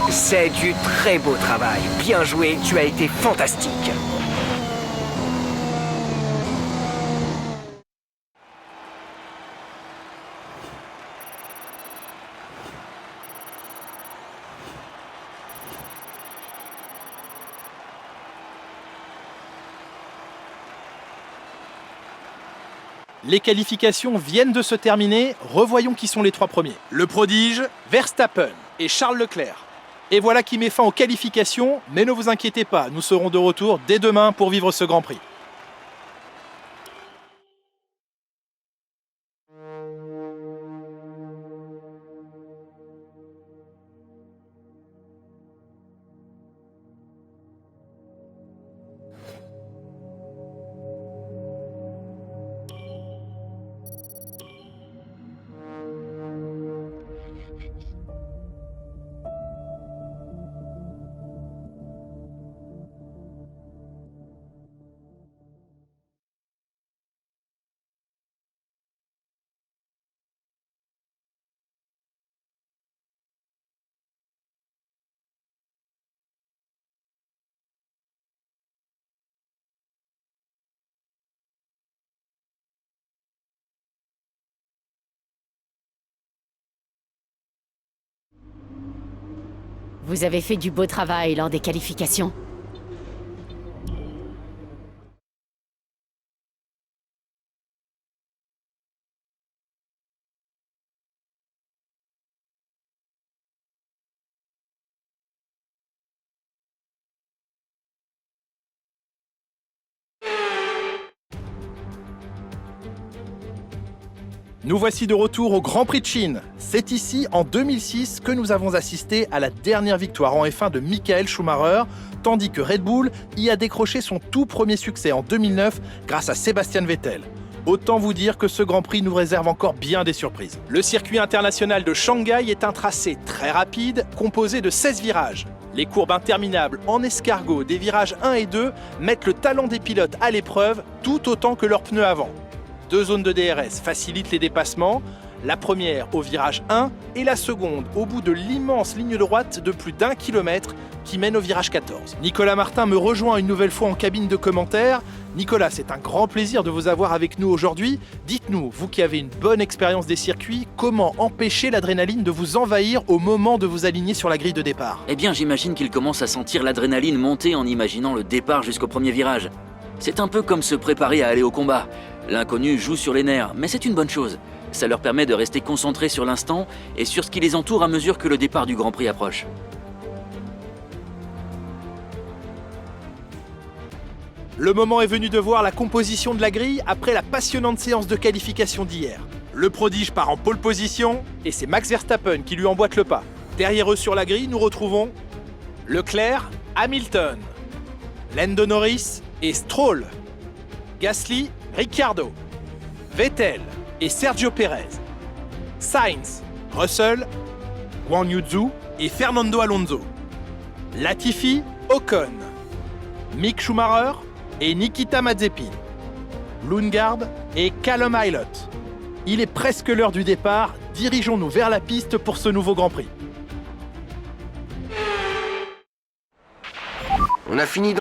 C'est du très beau travail. Bien joué, tu as été fantastique. Les qualifications viennent de se terminer, revoyons qui sont les trois premiers. Le prodige, Verstappen et Charles Leclerc. Et voilà qui met fin aux qualifications, mais ne vous inquiétez pas, nous serons de retour dès demain pour vivre ce Grand Prix. Vous avez fait du beau travail lors des qualifications. Nous voici de retour au Grand Prix de Chine. C'est ici, en 2006, que nous avons assisté à la dernière victoire en F1 de Michael Schumacher, tandis que Red Bull y a décroché son tout premier succès en 2009 grâce à Sebastian Vettel. Autant vous dire que ce Grand Prix nous réserve encore bien des surprises. Le circuit international de Shanghai est un tracé très rapide, composé de 16 virages. Les courbes interminables en escargot des virages 1 et 2 mettent le talent des pilotes à l'épreuve, tout autant que leurs pneus avant. 2 zones de DRS facilitent les dépassements, la première au virage 1 et la seconde au bout de l'immense ligne droite de plus d'1 kilomètre qui mène au virage 14. Nicolas Martin me rejoint une nouvelle fois en cabine de commentaires. Nicolas, c'est un grand plaisir de vous avoir avec nous aujourd'hui. Dites-nous, vous qui avez une bonne expérience des circuits, comment empêcher l'adrénaline de vous envahir au moment de vous aligner sur la grille de départ? Eh bien, j'imagine qu'il commence à sentir l'adrénaline monter en imaginant le départ jusqu'au premier virage. C'est un peu comme se préparer à aller au combat. L'inconnu joue sur les nerfs, mais c'est une bonne chose. Ça leur permet de rester concentrés sur l'instant et sur ce qui les entoure à mesure que le départ du Grand Prix approche. Le moment est venu de voir la composition de la grille après la passionnante séance de qualification d'hier. Le prodige part en pole position et c'est Max Verstappen qui lui emboîte le pas. Derrière eux sur la grille, nous retrouvons Leclerc, Hamilton, Lando Norris et Stroll, Gasly, Ricciardo, Vettel et Sergio Perez, Sainz, Russell, Guan Yu Zhou et Fernando Alonso, Latifi, Ocon, Mick Schumacher et Nikita Mazepin, Lundgaard et Callum Ilott. Il est presque l'heure du départ, dirigeons-nous vers la piste pour ce nouveau Grand Prix. On a fini.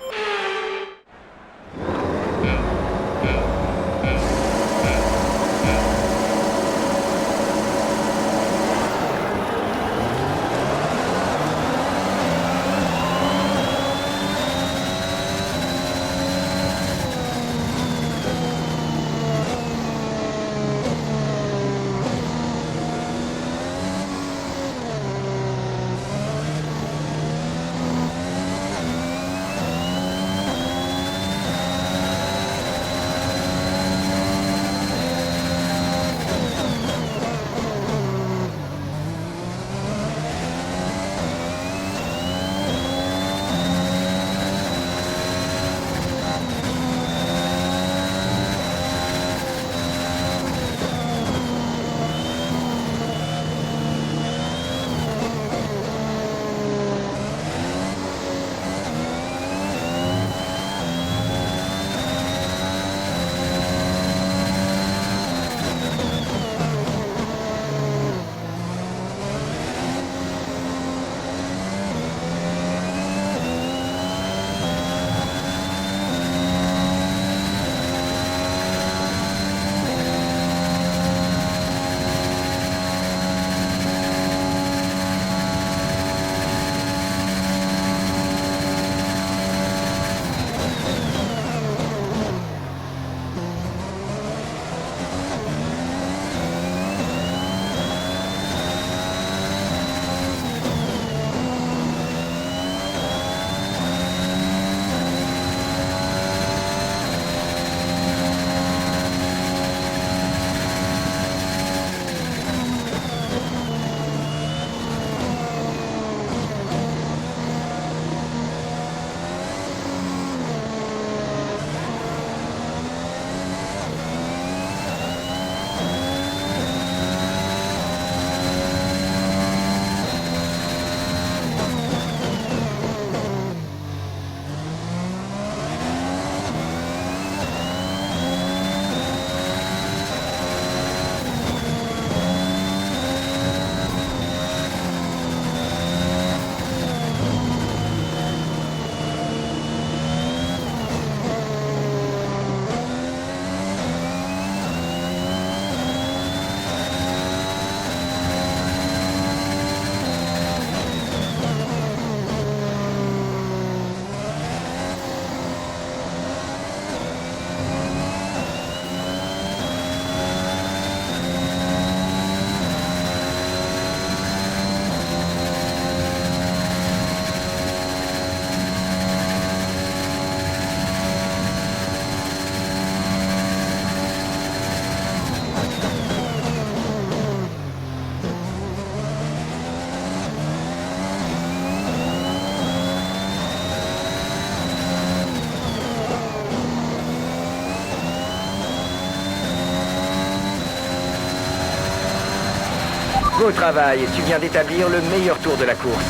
Beau travail, tu viens d'établir le meilleur tour de la course.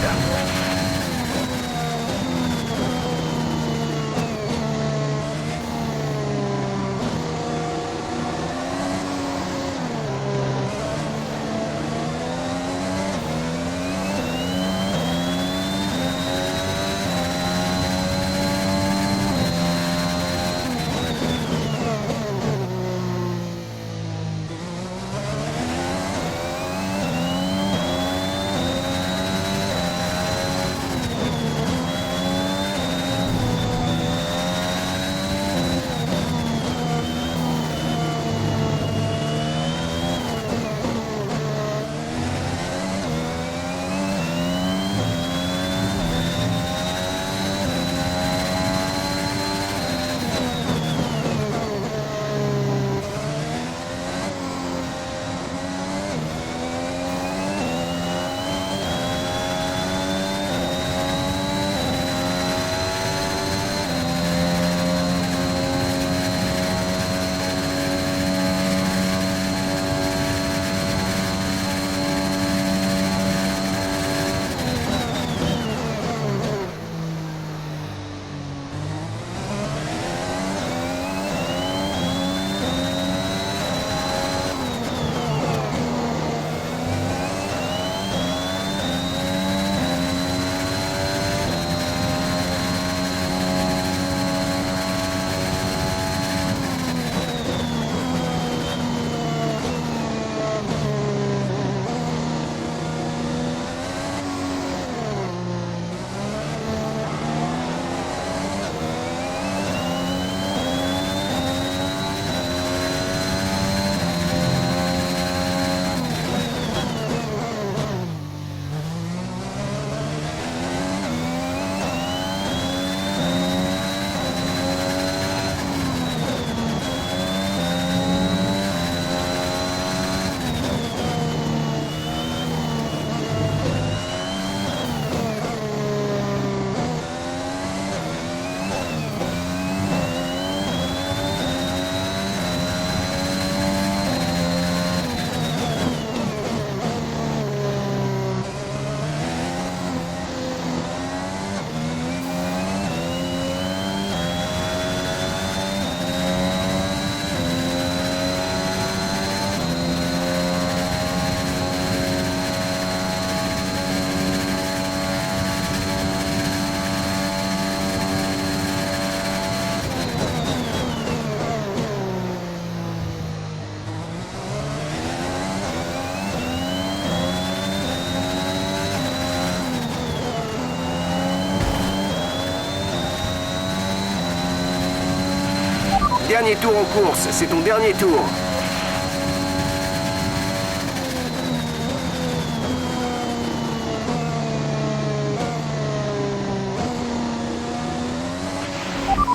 Dernier tour en course, c'est ton dernier tour.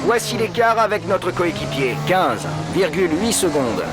Voici l'écart avec notre coéquipier, 15,8 secondes.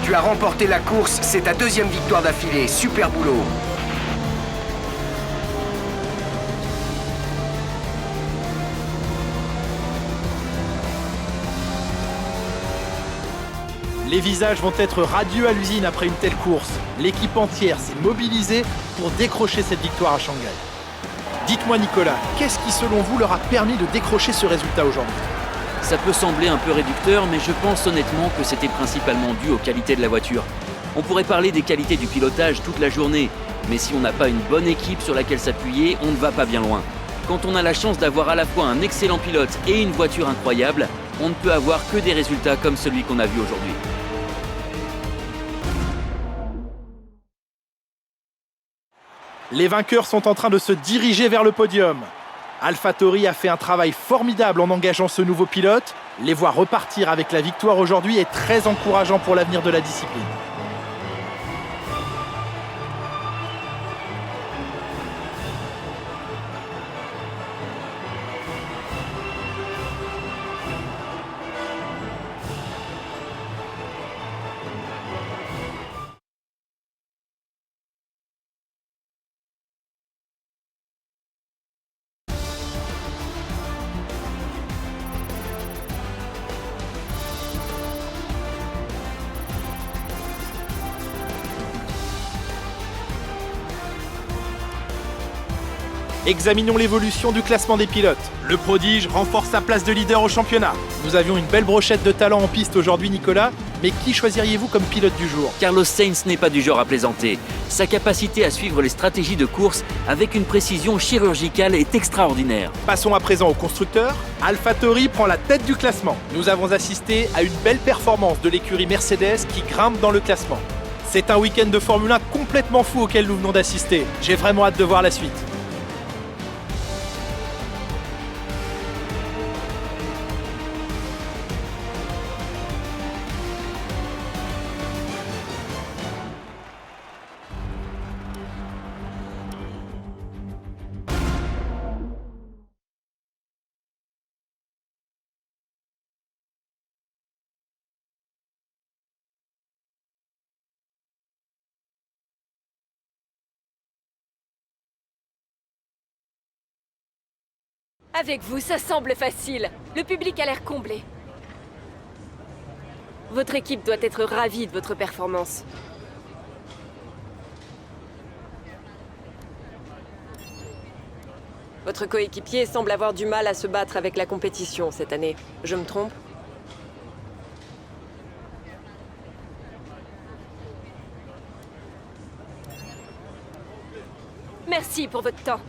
Tu as remporté la course, c'est ta deuxième victoire d'affilée. Super boulot. Les visages vont être radieux à l'usine après une telle course. L'équipe entière s'est mobilisée pour décrocher cette victoire à Shanghai. Dites-moi Nicolas, qu'est-ce qui selon vous leur a permis de décrocher ce résultat aujourd'hui? Ça peut sembler un peu réducteur, mais je pense honnêtement que c'était principalement dû aux qualités de la voiture. On pourrait parler des qualités du pilotage toute la journée, mais si on n'a pas une bonne équipe sur laquelle s'appuyer, on ne va pas bien loin. Quand on a la chance d'avoir à la fois un excellent pilote et une voiture incroyable, on ne peut avoir que des résultats comme celui qu'on a vu aujourd'hui. Les vainqueurs sont en train de se diriger vers le podium. AlphaTauri a fait un travail formidable en engageant ce nouveau pilote. Les voir repartir avec la victoire aujourd'hui est très encourageant pour l'avenir de la discipline. Examinons l'évolution du classement des pilotes. Le prodige renforce sa place de leader au championnat. Nous avions une belle brochette de talent en piste aujourd'hui, Nicolas, mais qui choisiriez-vous comme pilote du jour? Carlos Sainz n'est pas du genre à plaisanter. Sa capacité à suivre les stratégies de course avec une précision chirurgicale est extraordinaire. Passons à présent au constructeur. AlphaTauri prend la tête du classement. Nous avons assisté à une belle performance de l'écurie Mercedes qui grimpe dans le classement. C'est un week-end de Formule 1 complètement fou auquel nous venons d'assister. J'ai vraiment hâte de voir la suite. Avec vous, ça semble facile. Le public a l'air comblé. Votre équipe doit être ravie de votre performance. Votre coéquipier semble avoir du mal à se battre avec la compétition cette année. Je me trompe? Merci pour votre temps.